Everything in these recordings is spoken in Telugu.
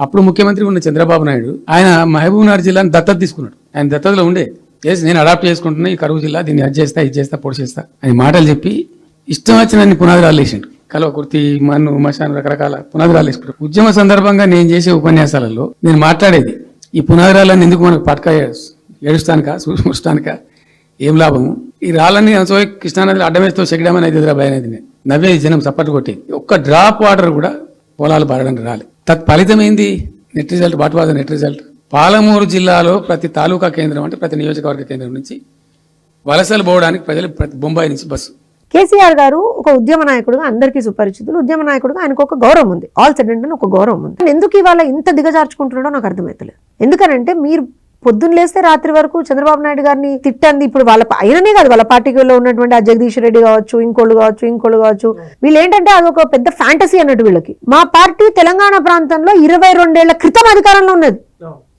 అప్పుడు ముఖ్యమంత్రి ఉన్న చంద్రబాబు నాయుడు ఆయన మహబూబ్నగర్ జిల్లాని దత్తత తీసుకున్నాడు. ఆయన దత్తతలో ఉండే నేను అడాప్ట్ చేసుకుంటున్నా ఈ కరువు జిల్లా, దీన్ని అది చేస్తా ఇది చేస్తా పొడి చేస్తా అని మాటలు చెప్పి ఇష్టం వచ్చిన పునాదురాలు వేసిండు. కలవ కుర్తి మన్ను మశాన్ రకరకాల పునాదురాలు వేసుకుంటారు. ఉద్యమ సందర్భంగా నేను చేసే ఉపన్యాసాలలో నేను మాట్లాడేది ఈ పునాదురాలన్నీ ఎందుకు మనకు పట్క ఏడుస్తానుక చూస్తానుక ఏం లాభము, ఈ రాళ్ళని కృష్ణానదిలో అడ్డమేస్తూ చెక్కడమని అయితే భయం అనేది నవ్వే జనం చప్పట్లు కొట్టేది. ఒక్క డ్రాప్ వాటర్ కూడా పొలాలు పారడానికి రాలేదు. తత్ఫలితం ఏంది? Net result. What was net result? Palamuru జిల్లాలో ప్రతి తాలూకా కేంద్రం అంటే ప్రతి నియోజకవర్గ కేంద్రం నుంచి వలసలు పోవడానికి ప్రజలు ప్రతి బొంబాయి నుంచి బస్సు. కేసీఆర్ గారు ఒక ఉద్యమ నాయకుడుగా అందరికీ సుపరిచితులు. ఉద్యమ నాయకుడుగా ఆయనకు ఒక గౌరవం ఉంది, ఆల్ సడన్ ఒక గౌరవం ఉంది. ఎందుకు ఇవాళ ఇంత దిగజార్చుకుంటున్నాడో నాకు అర్థమవుతలేదు. ఎందుకనంటే మీరు పొద్దున్న లేస్తే రాత్రి వరకు చంద్రబాబు నాయుడు గారిని తిట్టండి. ఇప్పుడు వాళ్ళ ఆయననే కాదు, వాళ్ళ పార్టీలో ఉన్నటువంటి ఆ జగదీష్ రెడ్డి కావచ్చు, ఇంకోళ్ళు కావచ్చు, వీళ్ళు ఏంటంటే అదొక పెద్ద ఫ్యాంటసీ అన్నట్టు వీళ్ళకి. మా పార్టీ తెలంగాణ ప్రాంతంలో 22 ఏళ్ల క్రితం అధికారంలో ఉన్నది,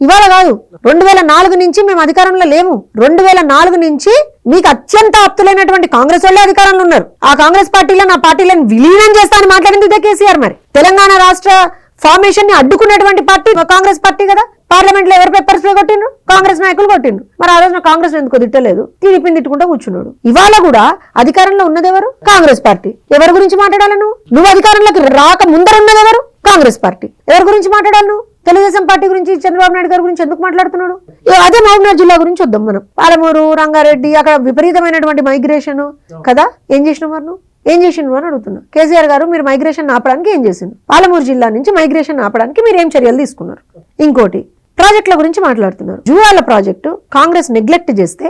ఇవాళ కాదు. 2004 నుంచి మేము అధికారంలో లేము. 2004 నుంచి మీకు అత్యంత ఆప్తులైనటువంటి కాంగ్రెస్ వాళ్ళే అధికారంలో ఉన్నారు. ఆ కాంగ్రెస్ పార్టీలో నా పార్టీలను విలీనం చేస్తానని మాట్లాడింది ఇదే కేసీఆర్. మరి తెలంగాణ రాష్ట్ర ఫార్మేషన్ ని అడ్డుకున్నటువంటి పార్టీ కాంగ్రెస్ పార్టీ కదా. పార్లమెంట్ లో ఎవరు పేపర్స్ కొట్టిండ్రు? కాంగ్రెస్ నాయకులు కొట్టిండ్రు. మరి ఆ రోజున కాంగ్రెస్ ఎందుకు తిట్టలేదు? టీడీపీని తిట్టుకుంటూ కూర్చున్నాడు. ఇవాళ కూడా అధికారంలో ఉన్నది ఎవరు? కాంగ్రెస్ పార్టీ. ఎవరి గురించి మాట్లాడాలి నువ్వు అధికారంలోకి రాక ముందర ఉన్నది ఎవరు? కాంగ్రెస్ పార్టీ. ఎవరి గురించి మాట్లాడాలి నువ్వు? తెలుగుదేశం పార్టీ గురించి, చంద్రబాబు నాయుడు గారి గురించి ఎందుకు మాట్లాడుతున్నాడు? అదే మహబూబ్నగర్ జిల్లా గురించి వద్దాం మనం. పాలమూరు, రంగారెడ్డి, అక్కడ విపరీతమైనటువంటి మైగ్రేషన్ కదా. ఏం చేసినావు మరి నువ్వు? ఏం చేసిండ్రు అని అడుగుతున్నా. కేసీఆర్ గారు మీరు మైగ్రేషన్ ఆపడానికి ఏం చేసిండ్రు? పాలమూరు జిల్లా నుంచి మైగ్రేషన్ ఆపడానికి మీరు ఏం చర్యలు తీసుకున్నారు? ఇంకోటి ప్రాజెక్టుల గురించి మాట్లాడుతున్నారు. జూరాల ప్రాజెక్టు కాంగ్రెస్ నెగ్లెక్ట్ చేస్తే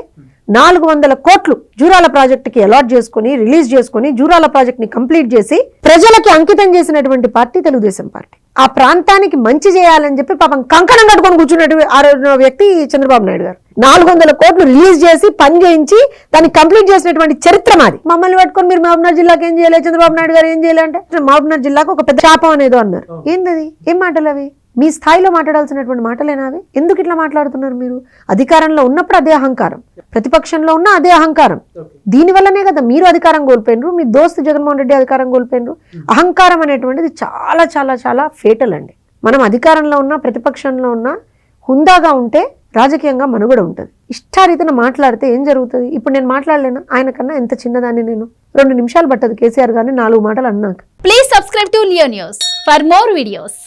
400 కోట్లు జూరాల ప్రాజెక్టుకి అలాట్ చేసుకుని రిలీజ్ చేసుకుని జూరాల ప్రాజెక్ట్ ని కంప్లీట్ చేసి ప్రజలకి అంకితం చేసినటువంటి పార్టీ తెలుగుదేశం పార్టీ. ఆ ప్రాంతానికి మంచి చేయాలని చెప్పి పాపం కంకణం కట్టుకొని కూర్చున్నటువంటి వ్యక్తి చంద్రబాబు నాయుడు గారు. 400 కోట్లు రిలీజ్ చేసి పని చేయించి దాన్ని కంప్లీట్ చేసినటువంటి చరిత్ర మాది. మమ్మల్ని పట్టుకొని మీరు మహబూబ్నగర్ జిల్లాకి ఏం చేయలేదు, చంద్రబాబు నాయుడు గారు ఏం చేయాలంటే మహబూబ్నగర్ జిల్లాకు ఒక పెద్ద శాపం అనేదో అన్నారు. ఏంటది? ఏం మాటలు అవి? మీ స్థాయిలో మాట్లాడాల్సినటువంటి మాటలేనా అవి? ఎందుకు ఇట్లా మాట్లాడుతున్నారు మీరు? అధికారంలో ఉన్నప్పుడు అదే అహంకారం, ప్రతిపక్షంలో ఉన్న అదే అహంకారం. దీనివల్లనే కదా మీరు అధికారం కోల్పోయినరు, మీ దోస్తు జగన్మోహన్ రెడ్డి అధికారం కోల్పోయినరు. అహంకారం అనేటువంటిది చాలా చాలా చాలా ఫేటల్ అండి. మనం అధికారంలో ఉన్నా ప్రతిపక్షంలో ఉన్నా హుందాగా ఉంటే రాజకీయంగా మనుగడ ఉంటుంది. ఇష్టారీతిన మాట్లాడితే ఏం జరుగుతుంది? ఇప్పుడు నేను మాట్లాడలేనా? ఆయన కన్నా ఎంత చిన్నదాన్ని నేను. 2 నిమిషాలు పట్టదు కేసీఆర్ గారిని 4 మాటలు అన్నాక. Please subscribe to Leo news for more videos.